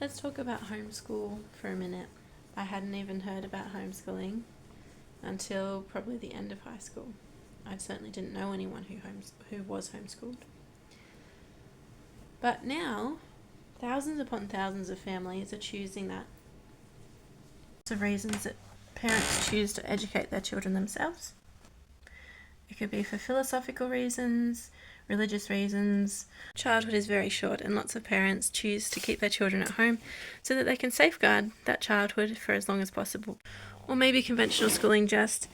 Let's talk about homeschool for a minute. I hadn't even heard about homeschooling until probably the end of high school. I certainly didn't know anyone who was homeschooled. But now, thousands upon thousands of families are choosing that. Lots of reasons that parents choose to educate their children themselves. It could be for philosophical reasons, religious reasons. Childhood is very short, and lots of parents choose to keep their children at home so that they can safeguard that childhood for as long as possible. Or maybe conventional schooling just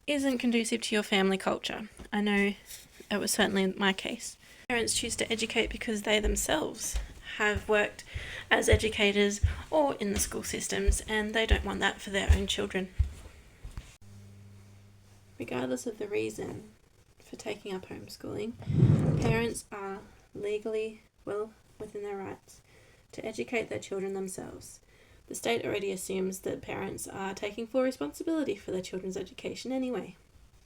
isn't conducive to your family culture. I know that was certainly my case. Parents choose to educate because they themselves have worked as educators or in the school systems, and they don't want that for their own children. Regardless of the reason for taking up homeschooling, parents are legally well within their rights to educate their children themselves. The state already assumes that parents are taking full responsibility for their children's education anyway.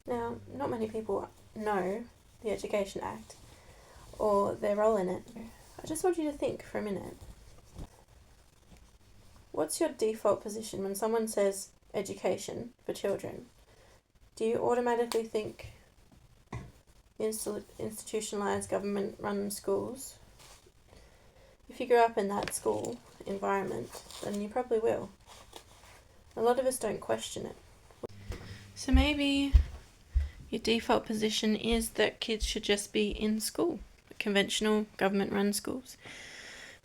Now, not many people know the Education Act or their role in it. I just want you to think for a minute. What's your default position when someone says education for children? Do you automatically think institutionalized government-run schools? If you grew up in that school environment, then you probably will. A lot of us don't question it. So maybe your default position is that kids should just be in school, conventional government-run schools.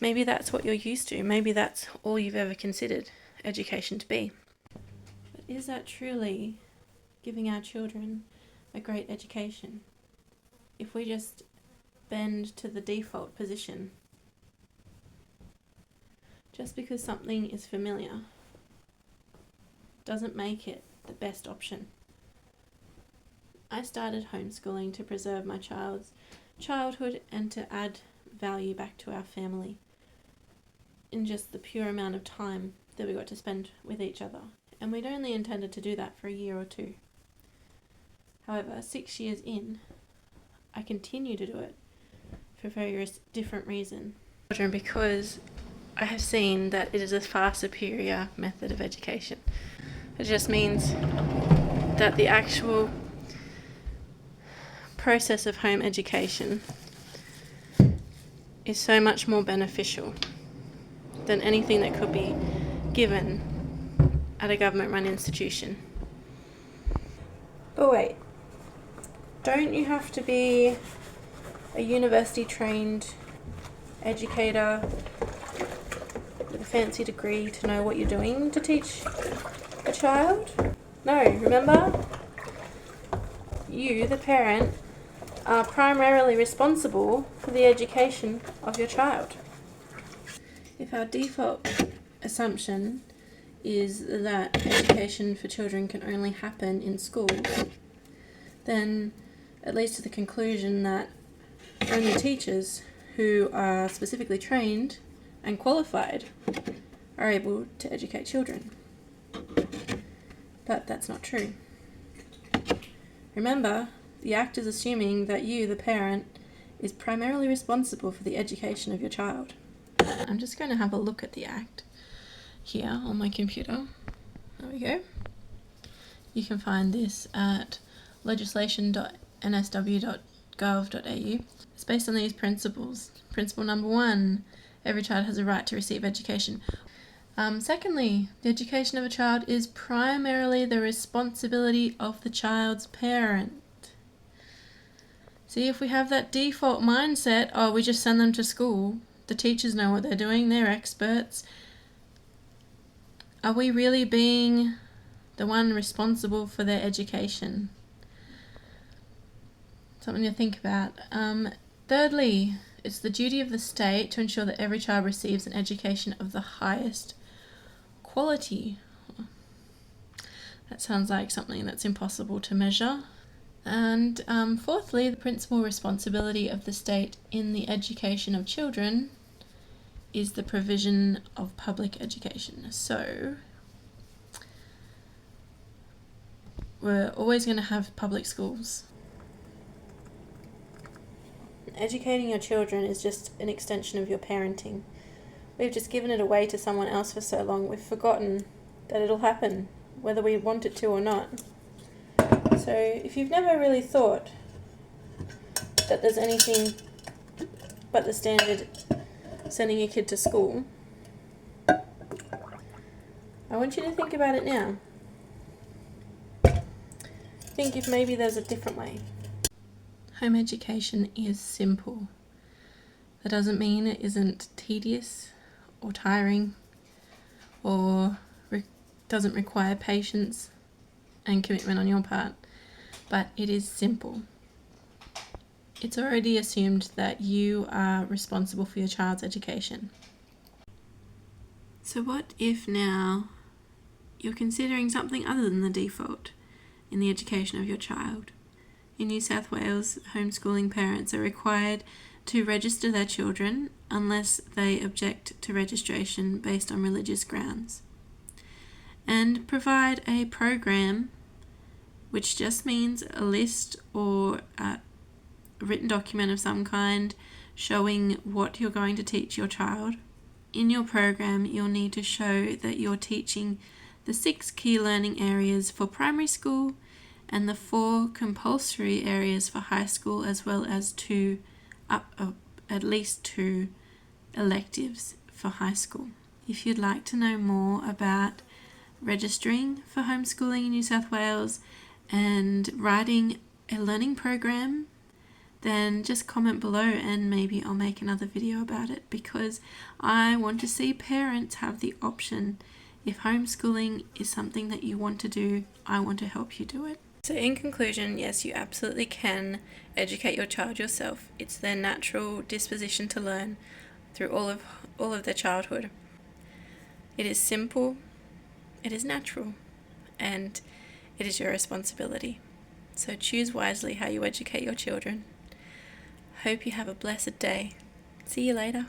Maybe that's what you're used to. Maybe that's all you've ever considered education to be. But is that truly giving our children a great education? If we just bend to the default position, just because something is familiar doesn't make it the best option. I started homeschooling to preserve my child's childhood and to add value back to our family in just the pure amount of time that we got to spend with each other. And we'd only intended to do that for a year or two. However, 6 years in, I continue to do it for various different reasons. Because I have seen that it is a far superior method of education. It just means that the actual process of home education is so much more beneficial than anything that could be given at a government-run institution. But wait, don't you have to be a university-trained educator with a fancy degree to know what you're doing to teach a child? No, remember? You, the parent, are primarily responsible for the education of your child. If our default assumption is that education for children can only happen in schools, then it leads to the conclusion that only teachers who are specifically trained and qualified are able to educate children. But that's not true. Remember, the Act is assuming that you, the parent, is primarily responsible for the education of your child. I'm just going to have a look at the Act here on my computer. There we go. You can find this at legislation.nsw.gov.au. It's based on these principles. Principle number 1, every child has a right to receive education. Secondly, the education of a child is primarily the responsibility of the child's parent. See, if we have that default mindset, we just send them to school, the teachers know what they're doing, they're experts. Are we really being the one responsible for their education? Something to think about. Thirdly, it's the duty of the state to ensure that every child receives an education of the highest quality. That sounds like something that's impossible to measure. And fourthly, the principal responsibility of the state in the education of children is the provision of public education. So we're always going to have public schools. Educating your children is just an extension of your parenting. we've just given it away to someone else for so long, we've forgotten that it'll happen, whether we want it to or not. So if you've never really thought that there's anything but the standard sending your kid to school, I want you to think about it now. Think if maybe there's a different way. Home education is simple. That doesn't mean it isn't tedious or tiring or doesn't require patience and commitment on your part, but it is simple. It's already assumed that you are responsible for your child's education. So what if now you're considering something other than the default in the education of your child? In New South Wales, homeschooling parents are required to register their children unless they object to registration based on religious grounds, and provide a program, which just means a list or a written document of some kind showing what you're going to teach your child. In your program, you'll need to show that you're teaching the 6 key learning areas for primary school and the 4 compulsory areas for high school, as well as at least 2 electives for high school. If you'd like to know more about registering for homeschooling in New South Wales and writing a learning program, then just comment below and maybe I'll make another video about it, because I want to see parents have the option. If homeschooling is something that you want to do, I want to help you do it. So in conclusion, yes, you absolutely can educate your child yourself. It's their natural disposition to learn through all of their childhood. It is simple, it is natural, and it is your responsibility. So choose wisely how you educate your children. Hope you have a blessed day. See you later.